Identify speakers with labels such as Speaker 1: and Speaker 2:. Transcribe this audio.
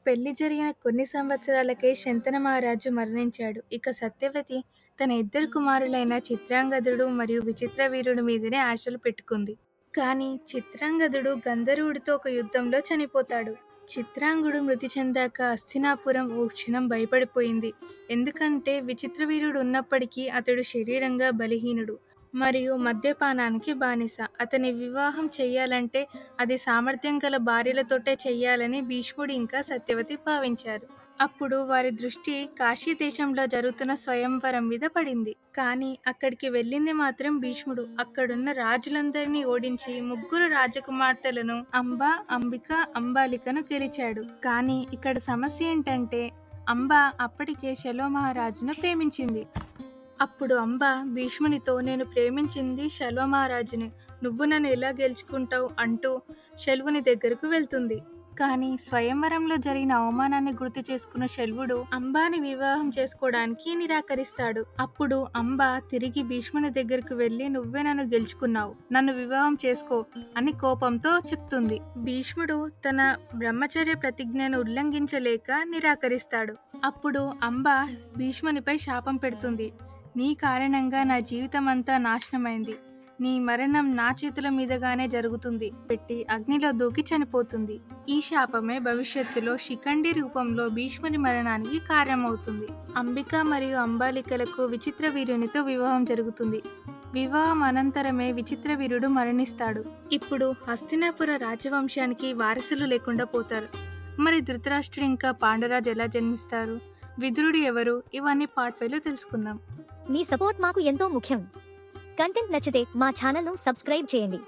Speaker 1: పెళ్లి జరిగిన కొన్ని సంవత్సరాలకే శంతన మహారాజు మరణించాడు. ఇక సత్యవతి తన ఇద్దరు కుమారులైన చిత్రాంగదుడు మరియు విచిత్రవీర్యుడి మీదనే ఆశలు పెట్టుకుంది. కానీ చిత్రాంగదుడు గంధర్వుడితో ఒక యుద్ధంలో చనిపోతాడు. చిత్రాంగుడు మృతి చెందాక హస్తినాపురం ఓ క్షణం భయపడిపోయింది. ఎందుకంటే విచిత్రవీర్యుడు ఉన్నప్పటికీ అతడు శరీరంగా బలహీనుడు మరియు మద్యపానానికి బానిస. అతని వివాహం చెయ్యాలంటే అది సామర్థ్యం గల భార్యలతోటే చెయ్యాలని భీష్ముడు ఇంకా సత్యవతి భావించారు. అప్పుడు వారి దృష్టి కాశీ దేశంలో జరుగుతున్న స్వయంవరం మీద పడింది. కానీ అక్కడికి వెళ్ళింది మాత్రం భీష్ముడు. అక్కడున్న రాజులందరినీ ఓడించి ముగ్గురు రాజకుమార్తెలను అంబ, అంబిక, అంబాలికను గెలిచాడు. కానీ ఇక్కడ సమస్య ఏంటంటే అంబ అప్పటికే శల్వ మహారాజును ప్రేమించింది. అప్పుడు అంబ భీష్మునితో, నేను ప్రేమించింది శల్వ మహారాజుని, నువ్వు నన్ను ఎలా గెలుచుకుంటావు అంటూ శల్వుని దగ్గరకు వెళ్తుంది. కానీ స్వయంవరంలో జరిగిన అవమానాన్ని గుర్తు చేసుకున్న శల్వుడు అంబాని వివాహం చేసుకోవడానికి నిరాకరిస్తాడు. అప్పుడు అంబ తిరిగి భీష్ముని దగ్గరకు వెళ్ళి, నువ్వే నన్ను గెలుచుకున్నావు, నన్ను వివాహం చేసుకో అని కోపంతో చెప్తుంది. భీష్ముడు తన బ్రహ్మచర్య ప్రతిజ్ఞను ఉల్లంఘించలేక నిరాకరిస్తాడు. అప్పుడు అంబ భీష్మునిపై శాపం పెడుతుంది. నీ కారణంగా నా జీవితం అంతా నాశనమైంది, నీ మరణం నా చేతుల మీదగానే జరుగుతుంది పెట్టి అగ్నిలో దూకి చనిపోతుంది. ఈ శాపమే భవిష్యత్తులో శిఖండి రూపంలో భీష్ముని మరణానికి కారణమవుతుంది. అంబిక మరియు అంబాలికలకు విచిత్రవీర్యునితో వివాహం జరుగుతుంది. వివాహం అనంతరమే విచిత్రవీర్యుడు మరణిస్తాడు. ఇప్పుడు హస్తినాపుర రాజవంశానికి వారసులు లేకుండా పోతారు. మరి ధృతరాష్ట్రుడు ఇంకా పాండురాజు ఎలా జన్మిస్తారు, విదురుడు ఎవరు, ఇవన్నీ పార్ట్ 5లో తెలుసుకుందాం.
Speaker 2: మీ సపోర్ట్ మాకు ఎంతో ముఖ్యం. కంటెంట్ నచ్చితే మా ఛానల్ను సబ్స్క్రైబ్ చేయండి.